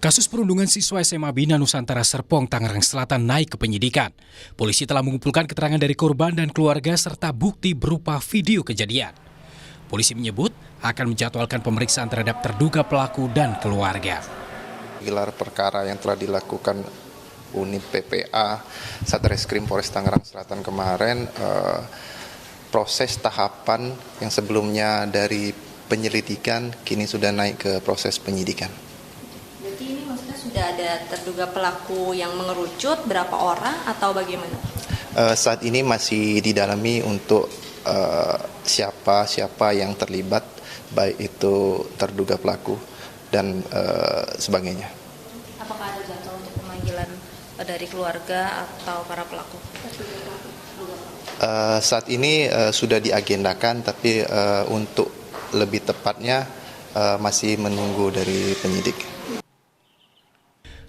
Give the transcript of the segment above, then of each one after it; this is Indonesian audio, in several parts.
Kasus perundungan siswa SMA Bina Nusantara Serpong, Tangerang Selatan naik ke penyidikan. Polisi telah mengumpulkan keterangan dari korban dan keluarga serta bukti berupa video kejadian. Polisi menyebut akan menjadwalkan pemeriksaan terhadap terduga pelaku dan keluarga. Gelar perkara yang telah dilakukan unit PPA Satreskrim Polres Tangerang Selatan kemarin, proses tahapan yang sebelumnya dari penyelidikan kini sudah naik ke proses penyidikan. Berarti ini maksudnya sudah ada terduga pelaku yang mengerucut, berapa orang atau bagaimana? Saat ini masih didalami untuk siapa yang terlibat, baik itu terduga pelaku dan sebagainya. Apakah ada jadwal untuk pemanggilan dari keluarga atau para pelaku? Saat ini sudah diagendakan, tapi untuk lebih tepatnya masih menunggu dari penyidik.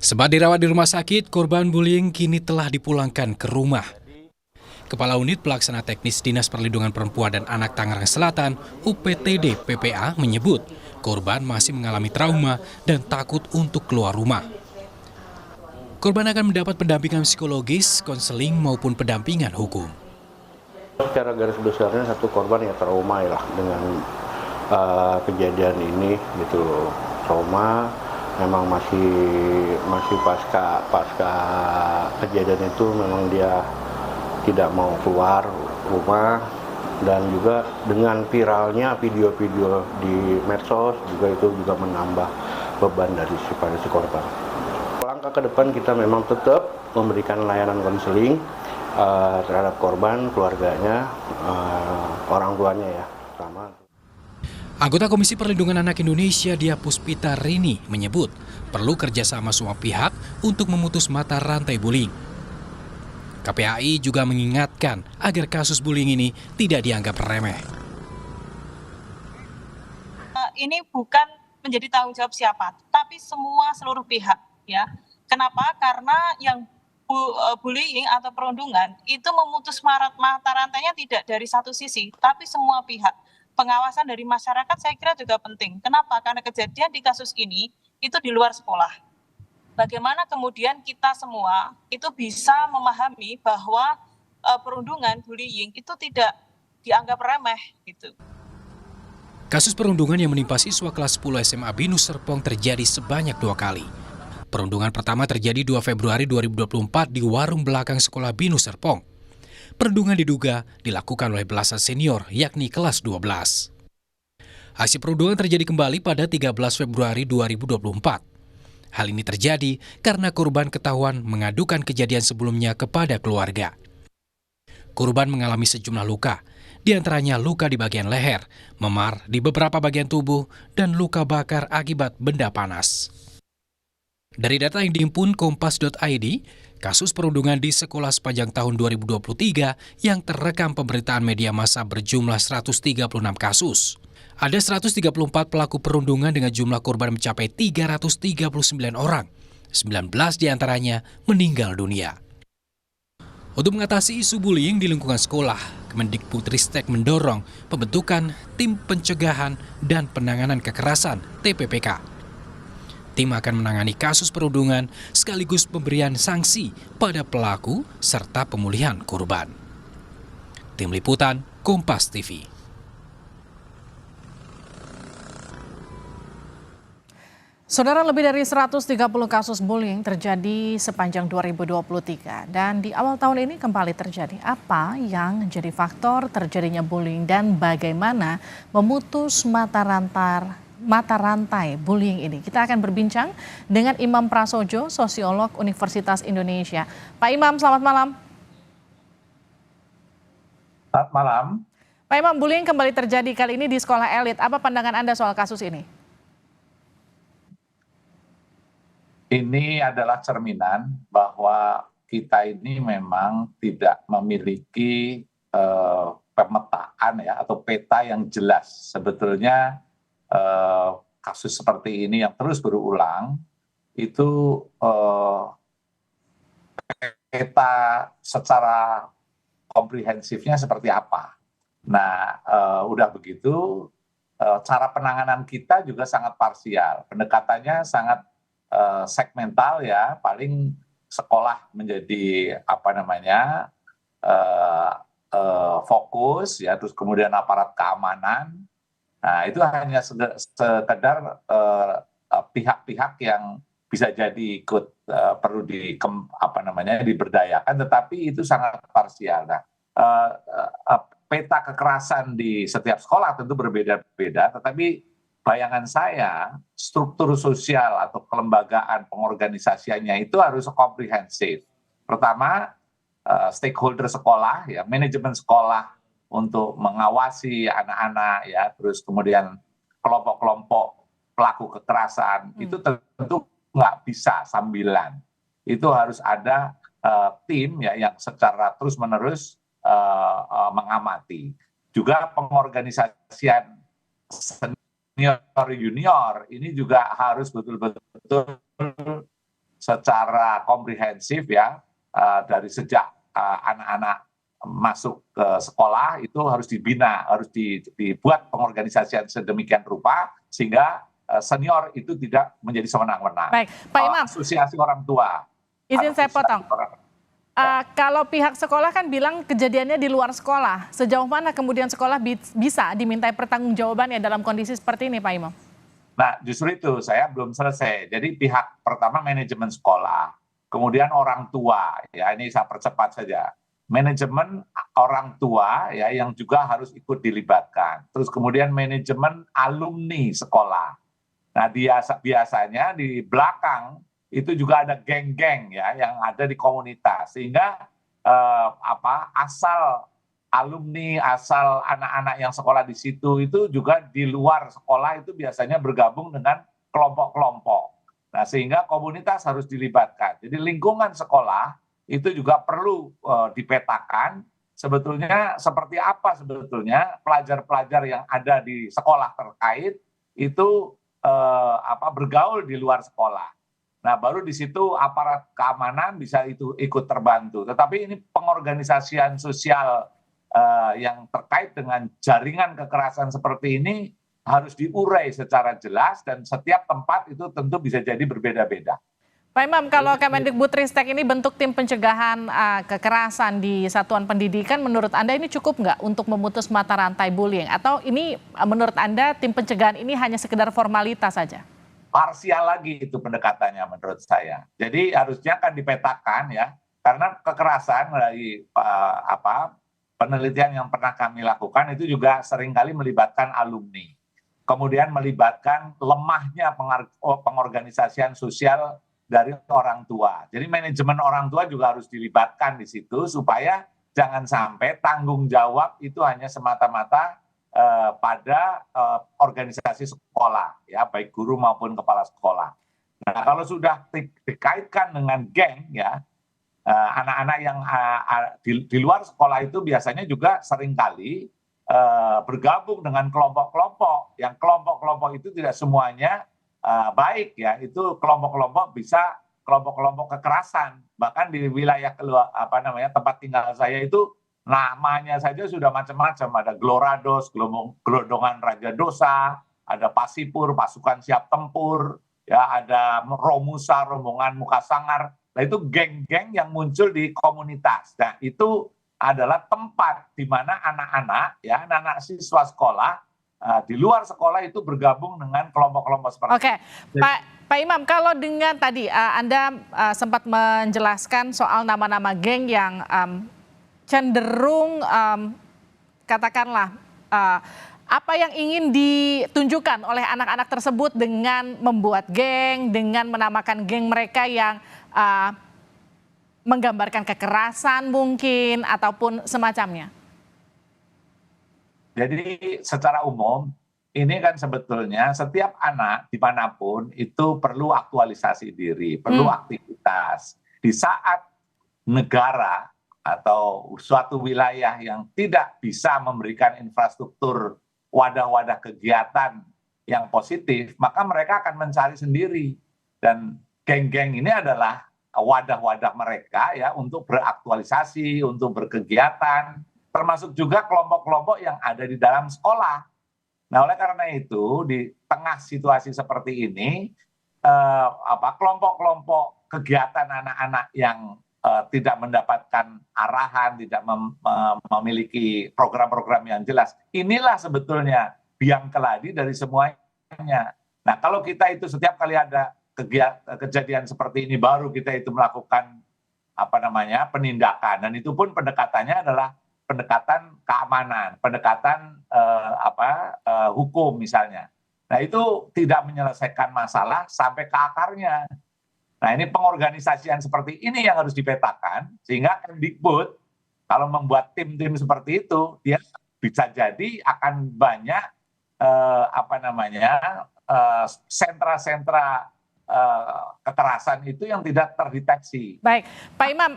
Sempat dirawat di rumah sakit, korban bullying kini telah dipulangkan ke rumah. Kepala Unit Pelaksana Teknis Dinas Perlindungan Perempuan dan Anak Tangerang Selatan, UPTD PPA, menyebut korban masih mengalami trauma dan takut untuk keluar rumah. Korban akan mendapat pendampingan psikologis, konseling maupun pendampingan hukum. Secara garis besarnya satu korban ya trauma ya dengan kejadian ini gitu. Trauma memang masih pasca kejadian itu memang dia tidak mau keluar rumah, dan juga dengan viralnya video-video di medsos juga itu juga menambah beban dari si korban. Langkah ke depan kita memang tetap memberikan layanan konseling terhadap korban, keluarganya, orang tuanya ya. Sama. Anggota Komisi Perlindungan Anak Indonesia Dia Puspita Rini menyebut perlu kerjasama semua pihak untuk memutus mata rantai bullying. KPAI juga mengingatkan agar kasus bullying ini tidak dianggap remeh. Ini bukan menjadi tanggung jawab siapa, tapi seluruh pihak, ya. Kenapa? Karena yang bullying atau perundungan itu memutus mata rantainya tidak dari satu sisi, tapi semua pihak. Pengawasan dari masyarakat saya kira juga penting. Kenapa? Karena kejadian di kasus ini itu di luar sekolah. Bagaimana kemudian kita semua itu bisa memahami bahwa perundungan, bullying itu tidak dianggap remeh gitu. Kasus perundungan yang menimpa siswa kelas 10 SMA Binus Serpong terjadi sebanyak 2 kali. Perundungan pertama terjadi 2 Februari 2024 di warung belakang sekolah Binus Serpong. Perundungan diduga dilakukan oleh belasan senior, yakni kelas 12. Aksi perundungan terjadi kembali pada 13 Februari 2024. Hal ini terjadi karena korban ketahuan mengadukan kejadian sebelumnya kepada keluarga. Korban mengalami sejumlah luka, di antaranya luka di bagian leher, memar di beberapa bagian tubuh, dan luka bakar akibat benda panas. Dari data yang dihimpun Kompas.id, kasus perundungan di sekolah sepanjang tahun 2023 yang terekam pemberitaan media massa berjumlah 136 kasus. Ada 134 pelaku perundungan dengan jumlah korban mencapai 339 orang. 19 diantaranya meninggal dunia. Untuk mengatasi isu bullying di lingkungan sekolah, Kemendikbudristek mendorong pembentukan Tim Pencegahan dan Penanganan Kekerasan (TPPK). Tim akan menangani kasus perundungan sekaligus pemberian sanksi pada pelaku serta pemulihan korban. Tim Liputan, Kompas TV. Saudara, lebih dari 130 kasus bullying terjadi sepanjang 2023 dan di awal tahun ini kembali terjadi. Apa yang jadi faktor terjadinya bullying dan bagaimana memutus mata rantai bullying ini? Kita akan berbincang dengan Imam Prasojo, sosiolog Universitas Indonesia. Pak Imam, selamat malam. Selamat malam. Pak Imam, bullying kembali terjadi kali ini di sekolah elit. Apa pandangan Anda soal kasus ini? Ini adalah cerminan bahwa kita ini memang tidak memiliki pemetaan ya atau peta yang jelas. Sebetulnya kasus seperti ini yang terus berulang itu peta secara komprehensifnya seperti apa. Nah, udah begitu cara penanganan kita juga sangat parsial. Pendekatannya sangat segmental ya, paling sekolah menjadi fokus ya, terus kemudian aparat keamanan. Nah, itu hanya sekedar pihak-pihak yang bisa jadi ikut perlu diberdayakan, tetapi itu sangat parsial. Nah, peta kekerasan di setiap sekolah tentu berbeda-beda, tetapi bayangan saya struktur sosial atau kelembagaan pengorganisasiannya itu harus komprehensif. Pertama, stakeholder sekolah, ya, manajemen sekolah untuk mengawasi anak-anak, ya, terus kemudian kelompok-kelompok pelaku kekerasan itu tentu nggak bisa sambilan. Itu harus ada tim ya yang secara terus-menerus mengamati. Juga pengorganisasian senior junior ini juga harus betul-betul secara komprehensif ya, dari sejak anak-anak masuk ke sekolah itu harus dibina, harus dibuat pengorganisasian sedemikian rupa sehingga senior itu tidak menjadi sewenang-wenang. Baik, Pak Imam. Asosiasi orang tua. Izin saya potong. Kalau pihak sekolah kan bilang kejadiannya di luar sekolah. Sejauh mana kemudian sekolah bisa dimintai pertanggungjawabannya dalam kondisi seperti ini, Pak Imam? Nah, justru itu saya belum selesai. Jadi pihak pertama manajemen sekolah, kemudian orang tua, ya ini saya percepat saja. Manajemen orang tua ya yang juga harus ikut dilibatkan. Terus kemudian manajemen alumni sekolah. Nah, biasanya di belakang itu juga ada geng-geng ya yang ada di komunitas, sehingga asal alumni, asal anak-anak yang sekolah di situ itu juga di luar sekolah itu biasanya bergabung dengan kelompok-kelompok. Nah, sehingga komunitas harus dilibatkan. Jadi lingkungan sekolah itu juga perlu dipetakan sebetulnya seperti apa sebetulnya pelajar-pelajar yang ada di sekolah terkait itu bergaul di luar sekolah. Nah, baru di situ aparat keamanan bisa ikut terbantu. Tetapi ini pengorganisasian sosial yang terkait dengan jaringan kekerasan seperti ini harus diurai secara jelas dan setiap tempat itu tentu bisa jadi berbeda-beda. Pak Imam, kalau Kemendikbudristek ini bentuk tim pencegahan kekerasan di satuan pendidikan, menurut Anda ini cukup nggak untuk memutus mata rantai bullying? Atau ini menurut Anda tim pencegahan ini hanya sekedar formalitas saja? Parsial lagi itu pendekatannya menurut saya. Jadi harusnya kan dipetakan ya, karena kekerasan dari penelitian yang pernah kami lakukan itu juga seringkali melibatkan alumni. Kemudian melibatkan lemahnya pengorganisasian sosial dari orang tua. Jadi manajemen orang tua juga harus dilibatkan di situ supaya jangan sampai tanggung jawab itu hanya semata-mata pada organisasi sekolah, ya baik guru maupun kepala sekolah. Nah, kalau sudah dikaitkan dengan geng, ya anak-anak yang di luar sekolah itu biasanya juga seringkali bergabung dengan kelompok-kelompok. Yang kelompok-kelompok itu tidak semuanya baik, ya itu kelompok-kelompok bisa kelompok-kelompok kekerasan. Bahkan di wilayah tempat tinggal saya itu namanya saja sudah macam-macam, ada Glorados, Gelodongan Raja Dosa, ada Pasipur, Pasukan Siap Tempur, ya ada Romusa, Rombongan Muka Sangar. Nah, itu geng-geng yang muncul di komunitas. Nah, itu adalah tempat di mana anak-anak, ya anak-anak siswa sekolah di luar sekolah itu bergabung dengan kelompok-kelompok seperti itu. Oke, Pak Imam, kalau dengan tadi Anda sempat menjelaskan soal nama-nama geng yang cenderung katakanlah apa yang ingin ditunjukkan oleh anak-anak tersebut dengan membuat geng, dengan menamakan geng mereka yang menggambarkan kekerasan mungkin ataupun semacamnya. Jadi secara umum ini kan sebetulnya setiap anak dimanapun itu perlu aktualisasi diri, perlu aktivitas. Di saat negara atau suatu wilayah yang tidak bisa memberikan infrastruktur wadah-wadah kegiatan yang positif, maka mereka akan mencari sendiri. Dan geng-geng ini adalah wadah-wadah mereka ya untuk beraktualisasi, untuk berkegiatan, termasuk juga kelompok-kelompok yang ada di dalam sekolah. Nah, oleh karena itu di tengah situasi seperti ini, kelompok-kelompok kegiatan anak-anak yang tidak mendapatkan arahan, tidak memiliki program-program yang jelas. Inilah sebetulnya biang keladi dari semuanya. Nah, kalau kita itu setiap kali ada kejadian seperti ini baru kita itu melakukan penindakan, dan itu pun pendekatannya adalah pendekatan keamanan, pendekatan hukum misalnya. Nah, itu tidak menyelesaikan masalah sampai ke akarnya. Nah, ini pengorganisasian seperti ini yang harus dipetakan, sehingga Kemdikbud kalau membuat tim-tim seperti itu, dia bisa jadi akan banyak sentra-sentra kekerasan itu yang tidak terdeteksi. Baik, Pak Imam,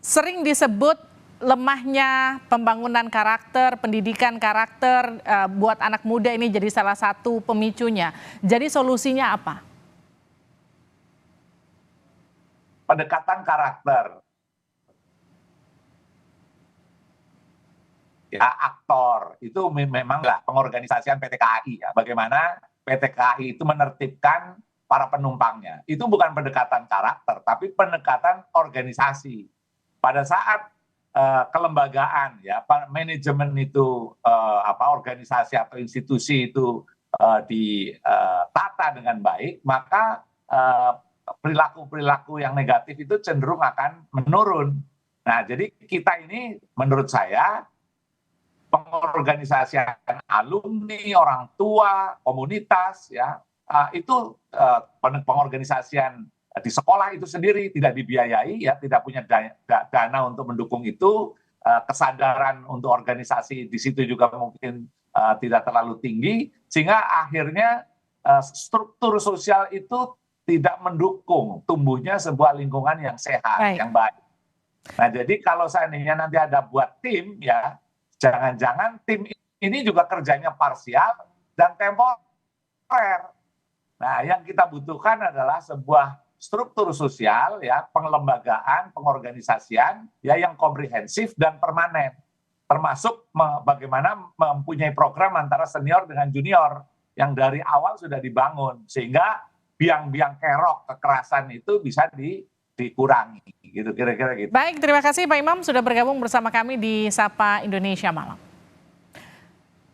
sering disebut lemahnya pembangunan karakter, pendidikan karakter buat anak muda ini jadi salah satu pemicunya. Jadi solusinya apa? Pendekatan karakter. Ya, aktor itu memanglah pengorganisasian PT KAI ya. Bagaimana PT KAI itu menertibkan para penumpangnya. Itu bukan pendekatan karakter, tapi pendekatan organisasi. Pada saat kelembagaan ya, manajemen itu organisasi atau institusi itu ditata dengan baik, maka perilaku-perilaku yang negatif itu cenderung akan menurun. Nah, jadi kita ini menurut saya pengorganisasian alumni, orang tua, komunitas ya, itu pengorganisasian di sekolah itu sendiri tidak dibiayai ya, tidak punya dana untuk mendukung itu, kesadaran untuk organisasi di situ juga mungkin tidak terlalu tinggi, sehingga akhirnya struktur sosial itu tidak mendukung tumbuhnya sebuah lingkungan yang sehat, yang baik. Nah, jadi kalau seandainya nanti ada buat tim ya, jangan-jangan tim ini juga kerjanya parsial dan temporer. Nah, yang kita butuhkan adalah sebuah struktur sosial ya, pengelembagaan, pengorganisasian ya yang komprehensif dan permanen. Termasuk bagaimana mempunyai program antara senior dengan junior yang dari awal sudah dibangun sehingga biang-biang kerok kekerasan itu bisa dikurangi gitu, kira-kira gitu. Baik, terima kasih Pak Imam sudah bergabung bersama kami di Sapa Indonesia Malam.